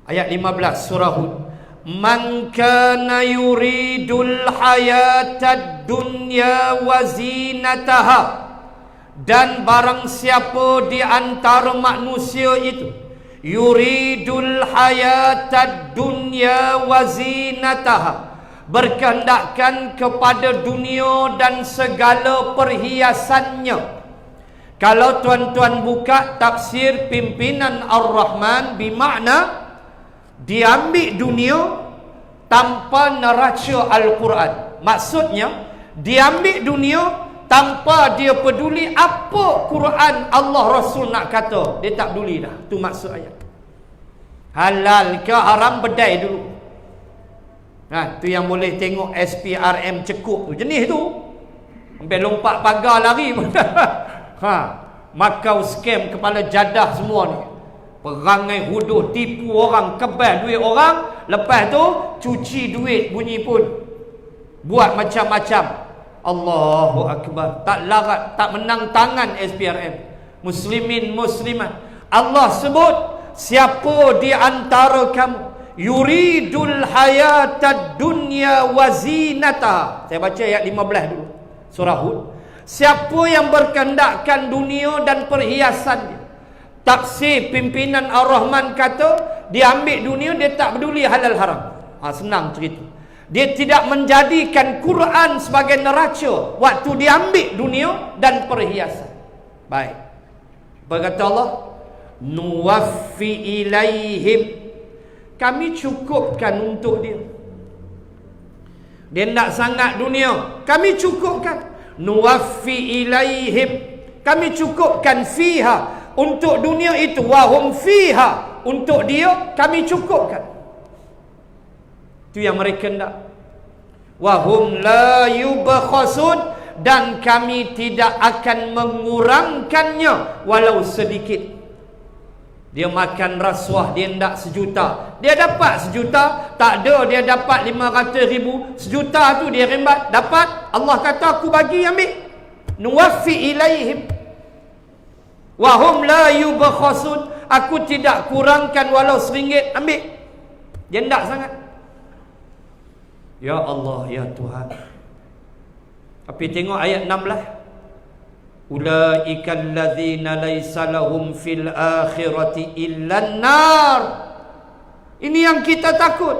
Speaker 1: Ayat 15 surah Hud. Man kana yuridul hayatad dunya wa zinataha, dan barang siapa di antara manusia itu yuridul hayatad dunya wa zinataha, berkehendakkan kepada dunia dan segala perhiasannya. Kalau tuan-tuan buka tafsir pimpinan Ar-Rahman, bermakna diambil dunia tanpa neraca Al-Quran. Maksudnya diambil dunia tanpa dia peduli apa Quran Allah Rasul nak kata. Dia tak peduli dah. Itu maksud ayat. Halal ke haram bedai dulu. Tu yang boleh tengok SPRM cekup tu, jenis tu. Sampai lompat pagar lari pun. Makau scam kepala jadah semua ni. Perangai huduh, tipu orang, kebal duit orang, lepas tu cuci duit bunyi pun. Buat macam-macam. Allahu Akbar. Tak larat, tak menang tangan SPRM. Muslimin, muslimat. Allah sebut, siapa di antara kamu yuridul hayatad dunya wa zinata. Saya baca ayat 15 dulu. Surah Hud. Siapa yang berkehendakkan dunia dan perhiasan dia. Tafsir pimpinan Ar-Rahman kata, dia ambil dunia, dia tak peduli halal haram. Senang cerita. Dia tidak menjadikan Quran sebagai neraca waktu diambil dunia dan perhiasan. Baik. Apa kata Allah? Nuwaffi ilaihim. Kami cukupkan untuk dia. Dia tak sangat dunia, kami cukupkan. Nuwaffi ilaihim. Kami cukupkan fiha. Untuk dunia itu. Wahum fiha. Untuk dia, kami cukupkan. Itu yang mereka nak. Wahum la yubakhasun. Dan kami tidak akan mengurangkannya walau sedikit. Dia makan rasuah, dia tak sejuta. Dia dapat sejuta, tak ada dia dapat 500,000. Sejuta tu dia rembat, dapat. Allah kata aku bagi, ambil. Nuwaffi ilaihim. Wahum la yubakhasun. Aku tidak kurangkan walau RM1, ambil. Dia tak sangat. Ya Allah, ya Tuhan. Tapi tengok ayat 16. Ulaikal ladzina laisa lahum fil akhirati illan nar. Ini yang kita takut.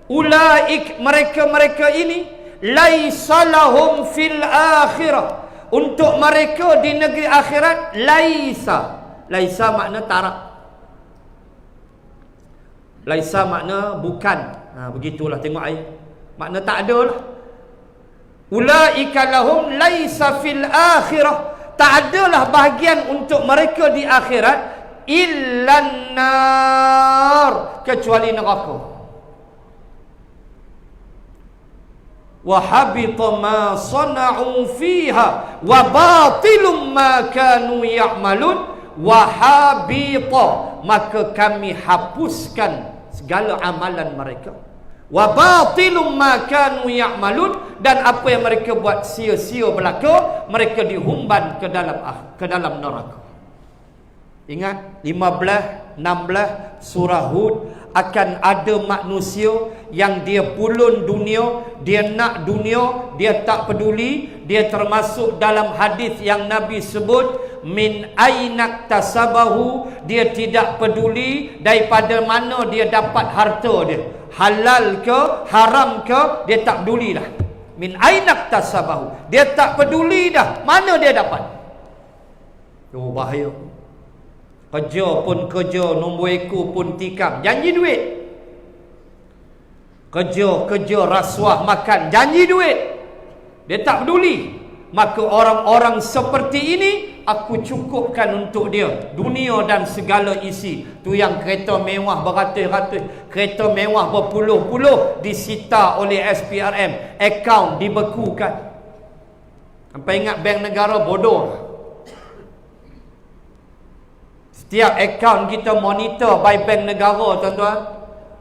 Speaker 1: Ulaik, mereka-mereka ini laisa lahum fil akhirah. Untuk mereka di negeri akhirat laisa. Laisa makna tarak. Laisa makna bukan. Begitulah tengok ayat. Makna tak ada lah. Ulaika lahum laisa fil akhirah. Tak adalah bahagian untuk mereka di akhirat illan nar, kecuali neraka. Wa habita ma sana'u fiha wa batilum ma kanu ya'malun. Wa habita, maka kami hapuskan segala amalan mereka. Wa batilum ma kanu ya'malun, dan apa yang mereka buat sia-sia belaka, mereka dihumban ke dalam neraka. Ingat 15, 16 surah Hud, akan ada manusia yang dia pulun dunia, dia nak dunia, dia tak peduli. Dia termasuk dalam hadis yang Nabi sebut, min ainak tasabahu, dia tidak peduli daripada mana dia dapat harta dia, halal ke haram ke, dia tak peduli dah. Min ainak tasabahu, dia tak peduli dah mana dia dapat. Oh, bahaya. Kerja pun kerja, nombor ekor pun tikam, janji duit. Kerja rasuah makan, janji duit. Dia tak peduli. Maka orang-orang seperti ini aku cukupkan untuk dia dunia dan segala isi. Tu yang kereta mewah beratus-ratus, kereta mewah berpuluh-puluh disita oleh SPRM, akaun dibekukan. Sampai ingat bank negara bodoh. Setiap akaun kita monitor by bank negara, tuan-tuan.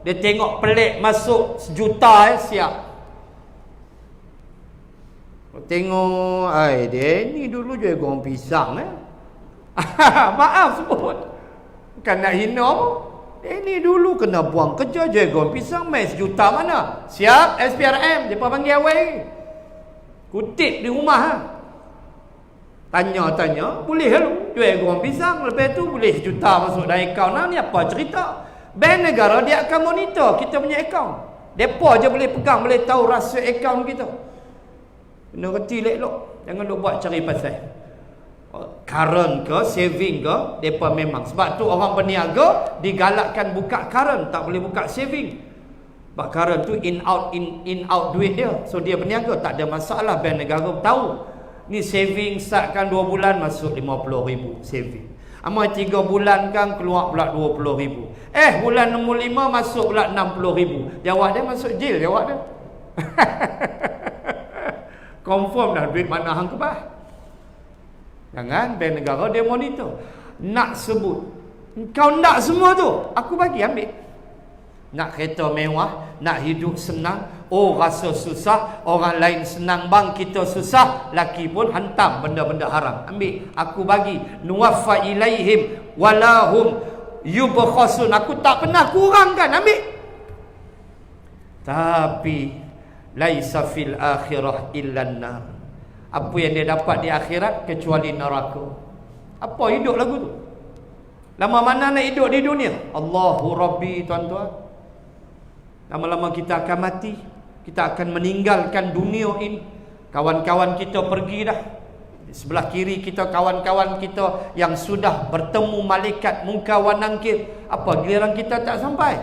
Speaker 1: Dia tengok pelik masuk sejuta, siap. Tengok, dia ni dulu jual goreng pisang. Maaf sebut. Bukan nak hina pun. Dia ni dulu kena buang kerja jual goreng pisang, main sejuta mana? Siap, SPRM. Dia panggil awal. Kutip di rumah. Tanya-tanya, boleh lalu jual goreng pisang, lepas tu boleh sejuta masuk dalam akaun. Ni apa cerita? Bank negara dia akan monitor kita punya akaun. Depa je boleh pegang, boleh tahu rahsia akaun kita. Kena reti elok. Jangan duk buat cari pasal. Current ke, saving ke, depa memang. Sebab tu orang berniaga digalakkan buka current, tak boleh buka saving. Sebab current tu in out duit dia. So dia berniaga tak ada masalah, bank negara tahu. Ni saving startkan 2 bulan masuk 50,000 saving. Amal 3 bulan kan keluar pula 20,000. Bulan nombor 5 masuk pula 60,000. Jawab dia masuk jail, jawab dia. Confirm dah duit mana hang kebah. Jangan bank negara dia monitor. Nak sebut, kau nak semua tu, aku bagi, ambil. Nak kereta mewah, nak hidup senang. Oh, rasa susah, orang lain senang bang, kita susah. Laki pun hantam benda-benda haram, ambil, aku bagi. Nuwaffa ilaihim walahum yubkhasun, aku tak pernah kurangkan, ambil. Tapi laisa fil akhirah illan nar. Apa yang dia dapat di akhirat kecuali neraka. Apa hidup lagu tu? Lama mana nak hidup di dunia? Allahu Rabbi, tuan-tuan. Lama-lama kita akan mati. Kita akan meninggalkan dunia ini. Kawan-kawan kita pergi dah. Di sebelah kiri kita kawan-kawan kita yang sudah bertemu malaikat munkar wa nakir. Apa giliran kita tak sampai?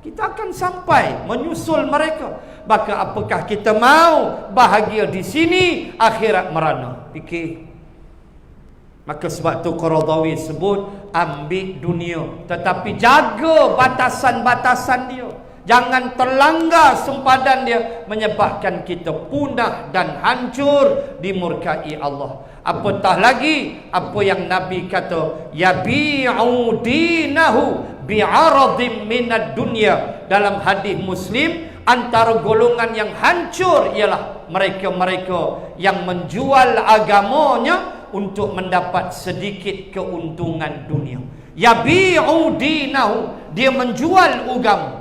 Speaker 1: Kita akan sampai menyusul mereka. Maka apakah kita mau bahagia di sini, akhirat merana? Fikir. Maka sebab tu Qaradawi sebut ambil dunia, tetapi jaga batasan-batasan dia. Jangan terlanggar sempadan dia, menyebabkan kita punah dan hancur, dimurkai Allah. Apatah lagi apa yang Nabi kata, yabi'u dinahu bi'aradim minad dunya. Dalam hadis Muslim, antara golongan yang hancur ialah mereka-mereka yang menjual agamanya untuk mendapat sedikit keuntungan dunia. Yabi'u dinahu, dia menjual agama.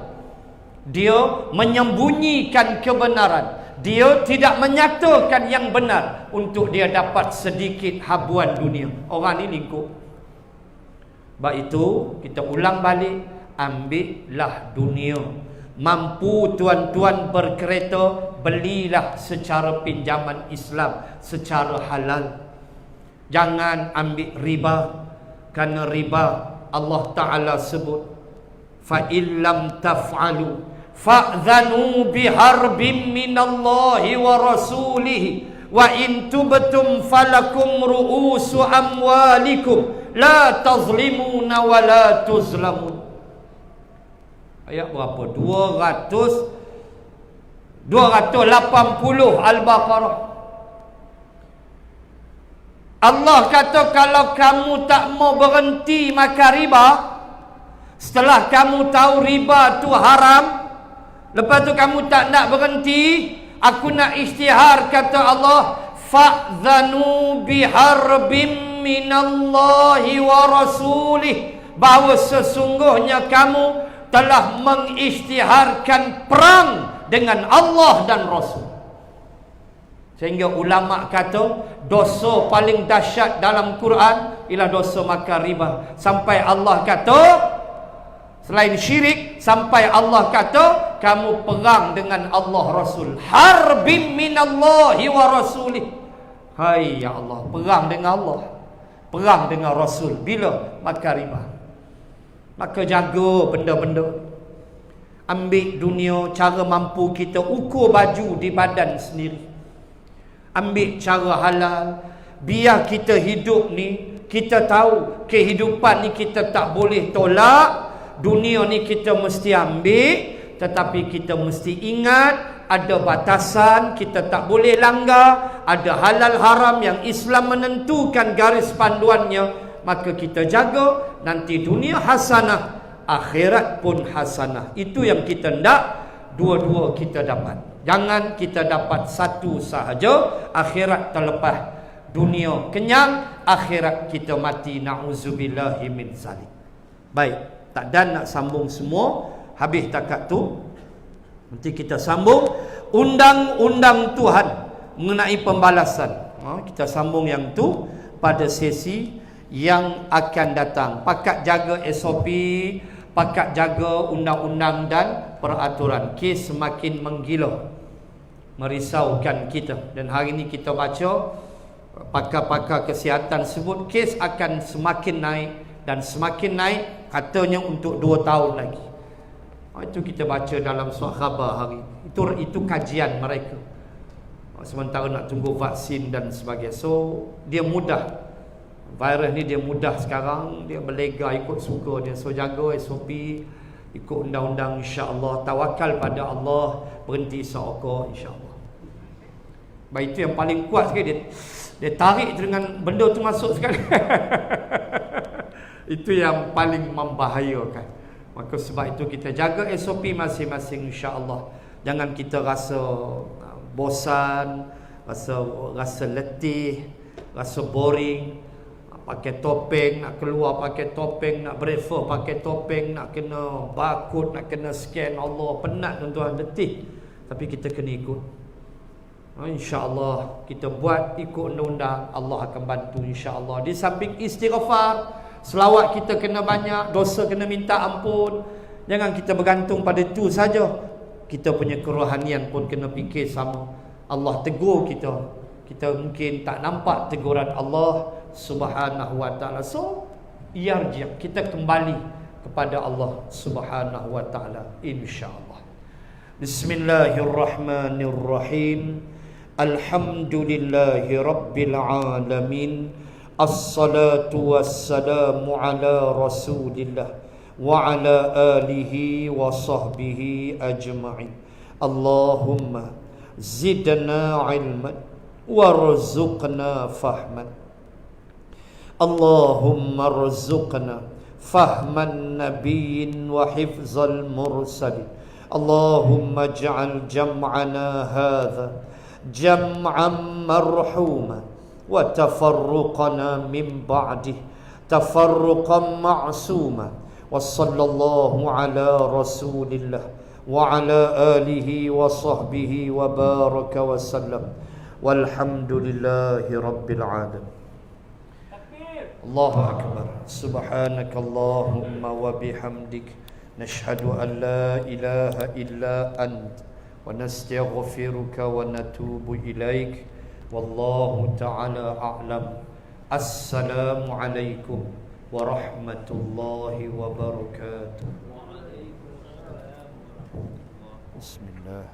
Speaker 1: Dia menyembunyikan kebenaran. Dia tidak menyatakan yang benar untuk dia dapat sedikit habuan dunia. Orang ni lingkup. Sebab itu kita ulang balik, ambillah dunia. Mampu tuan-tuan berkereta, belilah secara pinjaman Islam, secara halal. Jangan ambil riba, kerana riba Allah Ta'ala sebut, fa illam taf'alu fa'dhanu biharbin minallahi wa rasulihi wa in tubtum falakum ru'usu amwalikum la tazlimuna wa la tuzlamun. Ayat berapa? 280 Al-Baqarah. Allah kata kalau kamu tak mau berhenti makan riba, setelah kamu tahu riba tu haram, lepas tu kamu tak nak berhenti, aku nak isytihar, kata Allah, fa'dhanu biharbim minallahi wa rasulih, bahawa sesungguhnya kamu telah mengisytiharkan perang dengan Allah dan Rasul. Sehingga ulama kata dosa paling dahsyat dalam Quran ialah dosa makan riba. Sampai Allah kata, selain syirik, sampai Allah kata kamu perang dengan Allah Rasul. Harbim minallahi wa rasulih. Hai ya Allah, perang dengan Allah, perang dengan Rasul. Bila makan riba. Maka jaga benda-benda. Ambil dunia cara mampu kita, ukur baju di badan sendiri. Ambil cara halal. Biar kita hidup ni, kita tahu kehidupan ni kita tak boleh tolak. Dunia ni kita mesti ambil, tetapi kita mesti ingat ada batasan, kita tak boleh langgar. Ada halal haram yang Islam menentukan garis panduannya. Maka kita jaga, nanti dunia hasanah, akhirat pun hasanah. Itu yang kita hendak, dua-dua kita dapat. Jangan kita dapat satu sahaja, akhirat terlepas. Dunia kenyang, akhirat kita mati. Na'udzubillahi min zalik. Baik, tak dan nak sambung semua. Habis takat tu, nanti kita sambung undang-undang Tuhan mengenai pembalasan. Kita sambung yang tu pada sesi yang akan datang. Pakat jaga SOP, pakat jaga undang-undang dan peraturan. Kes semakin menggila, merisaukan kita. Dan hari ini kita baca pakar-pakar kesihatan sebut kes akan semakin naik dan semakin naik, katanya untuk 2 tahun lagi. Itu kita baca dalam surat khabar hari. Itu kajian mereka. Sementara nak tunggu vaksin dan sebagainya. So dia mudah. Virus ni dia mudah sekarang, dia berlega ikut suka dia. So jaga SOP, ikut undang-undang, insya-Allah. Tawakal pada Allah, berhenti seokor, insya-Allah. Baik, itu yang paling kuat sekali. Dia tarik dengan benda tu masuk sekali. Itu yang paling membahayakan. Maka sebab itu kita jaga SOP masing-masing, insya-Allah. Jangan kita rasa bosan, rasa letih, rasa boring. Pakai topeng, nak keluar pakai topeng, nak breakfast pakai topeng, nak kena barcode, nak kena scan. Allah, penat tuan-tuan, letih. Tapi kita kena ikut. InsyaAllah kita buat ikut undang-undang, Allah akan bantu insyaAllah. Di samping istighfar, selawat kita kena banyak, dosa kena minta ampun. Jangan kita bergantung pada itu saja. Kita punya kerohanian pun kena fikir sama. Allah tegur kita, kita mungkin tak nampak teguran Allah Subhanahu wa taala. So yarji', kita kembali kepada Allah Subhanahu wa taala insya-Allah. Bismillahirrahmanirrahim. Alhamdulillahi rabbil alamin. Assalatu wassalamu ala Rasulillah wa ala alihi wa sahbihi ajma'in. Allahumma zidna ilman warzuqna fahman. Allahumma rzuqna fahman nabiyyin wa hifzal mursalin. Allahumma ij'al jam'ana hadha jam'an marhuma wa tafarruqana min ba'dih tafarruqan ma'suma. Wa sallallahu ala rasulillah wa ala alihi wa sahbihi wa baraka wa sallam. Walhamdulillahi rabbil alamin. Allahu akbar. Subhanakallahumma wa bihamdik nashhadu an la ilaha illa ant wa nastaghfiruka wa natubu ilaik. Wallahu ta'ala a'lam. Assalamu alaikum warahmatullahi wabarakatuh. Bismillah.